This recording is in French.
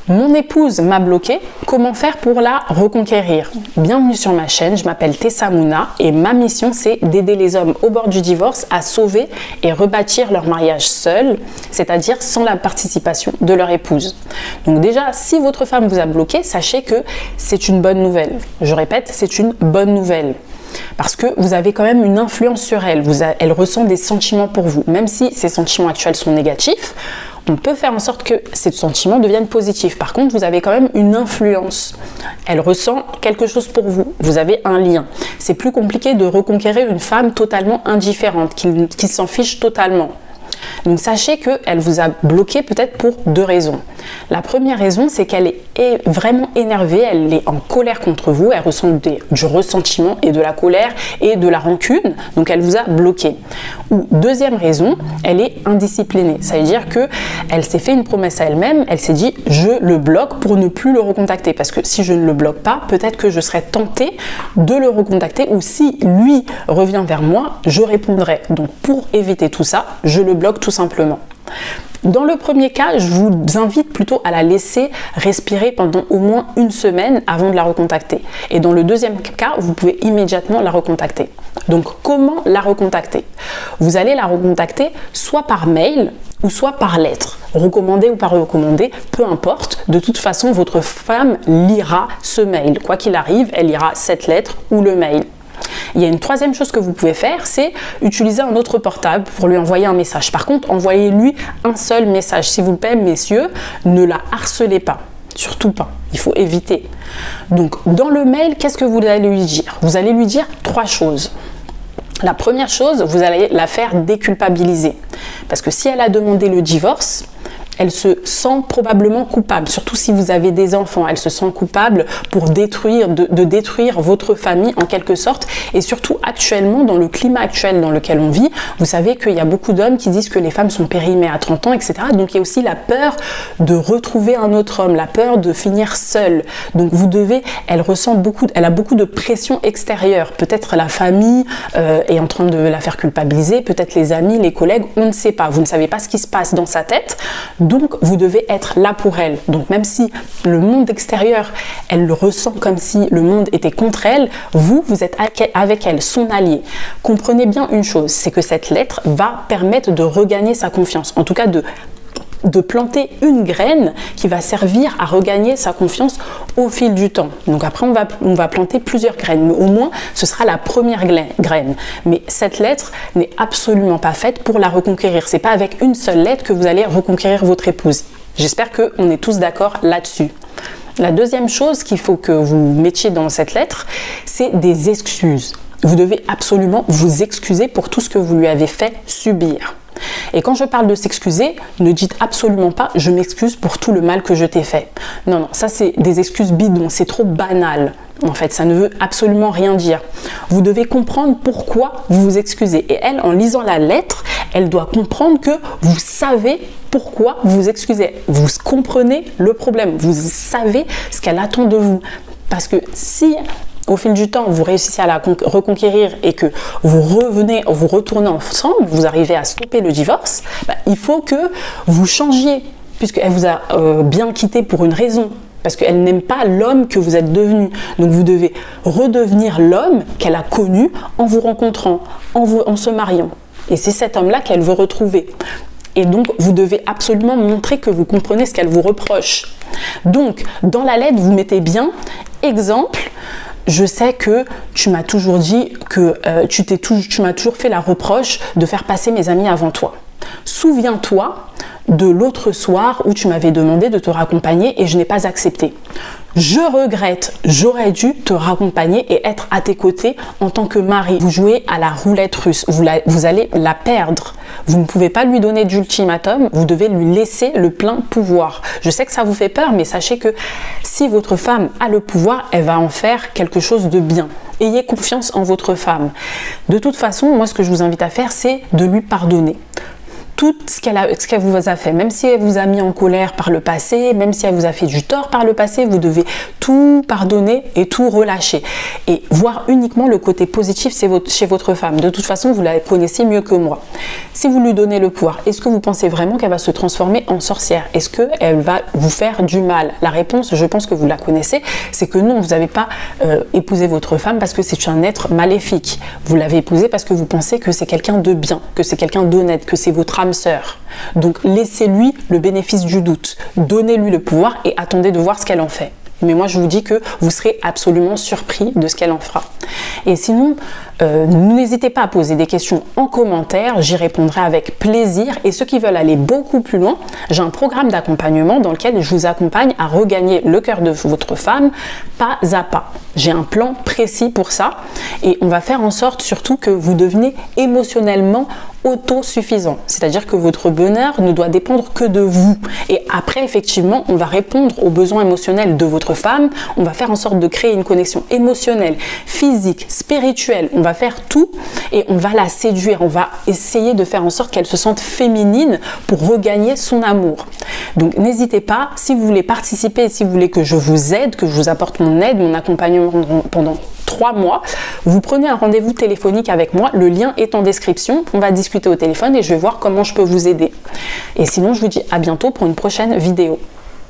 Mon épouse m'a bloqué, comment faire pour la reconquérir? Bienvenue sur ma chaîne, je m'appelle Tessa Mouna et ma mission c'est d'aider les hommes au bord du divorce à sauver et rebâtir leur mariage seul, c'est-à-dire sans la participation de leur épouse. Donc déjà, si votre femme vous a bloqué, sachez que c'est une bonne nouvelle. Je répète, c'est une bonne nouvelle. Parce que vous avez quand même une influence sur elle, elle ressent des sentiments pour vous. Même si ces sentiments actuels sont négatifs, on peut faire en sorte que ces sentiments deviennent positifs. Par contre, vous avez quand même une influence. Elle ressent quelque chose pour vous. Vous avez un lien. C'est plus compliqué de reconquérir une femme totalement indifférente, qui s'en fiche totalement. Donc sachez qu'elle vous a bloqué peut-être pour deux raisons. La première raison, c'est qu'elle est vraiment énervée, elle est en colère contre vous, elle ressent du ressentiment et de la colère et de la rancune, donc elle vous a bloqué. Ou deuxième raison, elle est indisciplinée, ça veut dire qu'elle s'est fait une promesse à elle-même, elle s'est dit je le bloque pour ne plus le recontacter, parce que si je ne le bloque pas, peut-être que je serai tentée de le recontacter, ou si lui revient vers moi, je répondrai. Donc pour éviter tout ça, je le bloque tout simplement. Dans le premier cas, je vous invite plutôt à la laisser respirer pendant au moins une semaine avant de la recontacter. Et dans le deuxième cas, vous pouvez immédiatement la recontacter. Donc, comment la recontacter? Vous allez la recontacter soit par mail ou soit par lettre. Recommandé ou pas recommandé, peu importe. De toute façon, votre femme lira ce mail. Quoi qu'il arrive, elle lira cette lettre ou le mail. Il y a une troisième chose que vous pouvez faire, c'est utiliser un autre portable pour lui envoyer un message. Par contre, envoyez-lui un seul message. S'il vous plaît, messieurs, ne la harcelez pas. Surtout pas. Il faut éviter. Donc, dans le mail, qu'est-ce que vous allez lui dire? Vous allez lui dire trois choses. La première chose, vous allez la faire déculpabiliser. Parce que si elle a demandé le divorce, elle se sent probablement coupable, surtout si vous avez des enfants. Elle se sent coupable pour de détruire votre famille en quelque sorte. Et surtout actuellement, dans le climat actuel dans lequel on vit, vous savez qu'il y a beaucoup d'hommes qui disent que les femmes sont périmées à 30 ans, etc. Donc il y a aussi la peur de retrouver un autre homme, la peur de finir seule. Donc elle a beaucoup de pression extérieure. Peut-être la famille est en train de la faire culpabiliser, peut-être les amis, les collègues, on ne sait pas. Vous ne savez pas ce qui se passe dans sa tête. Donc, vous devez être là pour elle. Donc, même si le monde extérieur, elle le ressent comme si le monde était contre elle, vous êtes avec elle, son allié. Comprenez bien une chose, c'est que cette lettre va permettre de regagner sa confiance. En tout cas, de planter une graine qui va servir à regagner sa confiance au fil du temps. Donc après, on va planter plusieurs graines, mais au moins, ce sera la première graine. Mais cette lettre n'est absolument pas faite pour la reconquérir. C'est pas avec une seule lettre que vous allez reconquérir votre épouse. J'espère qu'on est tous d'accord là-dessus. La deuxième chose qu'il faut que vous mettiez dans cette lettre, c'est des excuses. Vous devez absolument vous excuser pour tout ce que vous lui avez fait subir. Et quand je parle de s'excuser, ne dites absolument pas « je m'excuse pour tout le mal que je t'ai fait ». Non, non, ça c'est des excuses bidons, c'est trop banal. En fait, ça ne veut absolument rien dire. Vous devez comprendre pourquoi vous vous excusez. Et elle, en lisant la lettre, elle doit comprendre que vous savez pourquoi vous vous excusez. Vous comprenez le problème, vous savez ce qu'elle attend de vous. Parce que si au fil du temps, vous réussissez à la reconquérir et que vous retournez ensemble, vous arrivez à stopper le divorce, il faut que vous changiez, puisqu'elle vous a bien quitté pour une raison, parce qu'elle n'aime pas l'homme que vous êtes devenu. Donc vous devez redevenir l'homme qu'elle a connu en vous rencontrant, en se mariant. Et c'est cet homme-là qu'elle veut retrouver. Et donc, vous devez absolument montrer que vous comprenez ce qu'elle vous reproche. Donc, dans la lettre, vous mettez bien, exemple, je sais que tu m'as toujours dit que tu m'as toujours fait la reproche de faire passer mes amis avant toi. Souviens-toi de l'autre soir où tu m'avais demandé de te raccompagner et je n'ai pas accepté. Je regrette, j'aurais dû te raccompagner et être à tes côtés en tant que mari. Vous jouez à la roulette russe, vous allez la perdre. Vous ne pouvez pas lui donner d'ultimatum, vous devez lui laisser le plein pouvoir. Je sais que ça vous fait peur, mais sachez que si votre femme a le pouvoir, elle va en faire quelque chose de bien. Ayez confiance en votre femme. De toute façon, moi ce que je vous invite à faire, c'est de lui pardonner. tout ce qu'elle vous a fait, même si elle vous a mis en colère par le passé, même si elle vous a fait du tort par le passé, vous devez tout pardonner et tout relâcher. Et voir uniquement le côté positif chez votre femme. De toute façon, vous la connaissez mieux que moi. Si vous lui donnez le pouvoir, est-ce que vous pensez vraiment qu'elle va se transformer en sorcière? Est-ce qu'elle va vous faire du mal? La réponse, je pense que vous la connaissez, c'est que non, vous n'avez pas épousé votre femme parce que c'est un être maléfique. Vous l'avez épousée parce que vous pensez que c'est quelqu'un de bien, que c'est quelqu'un d'honnête, que c'est votre âme sœur. Donc laissez-lui le bénéfice du doute, donnez-lui le pouvoir et attendez de voir ce qu'elle en fait. Mais moi, je vous dis que vous serez absolument surpris de ce qu'elle en fera. Et sinon, n'hésitez pas à poser des questions en commentaire, j'y répondrai avec plaisir. Et ceux qui veulent aller beaucoup plus loin, j'ai un programme d'accompagnement dans lequel je vous accompagne à regagner le cœur de votre femme pas à pas. J'ai un plan précis pour ça et on va faire en sorte surtout que vous deveniez émotionnellement autosuffisant. C'est-à-dire que votre bonheur ne doit dépendre que de vous. Et après, effectivement, on va répondre aux besoins émotionnels de votre femme. On va faire en sorte de créer une connexion émotionnelle, physique, spirituelle. On va faire tout et on va la séduire. On va essayer de faire en sorte qu'elle se sente féminine pour regagner son amour. Donc, n'hésitez pas, si vous voulez participer, si vous voulez que je vous aide, que je vous apporte mon aide, mon accompagnement pendant 3 mois, vous prenez un rendez-vous téléphonique avec moi, le lien est en description, on va discuter au téléphone et je vais voir comment je peux vous aider. Et sinon, je vous dis à bientôt pour une prochaine vidéo.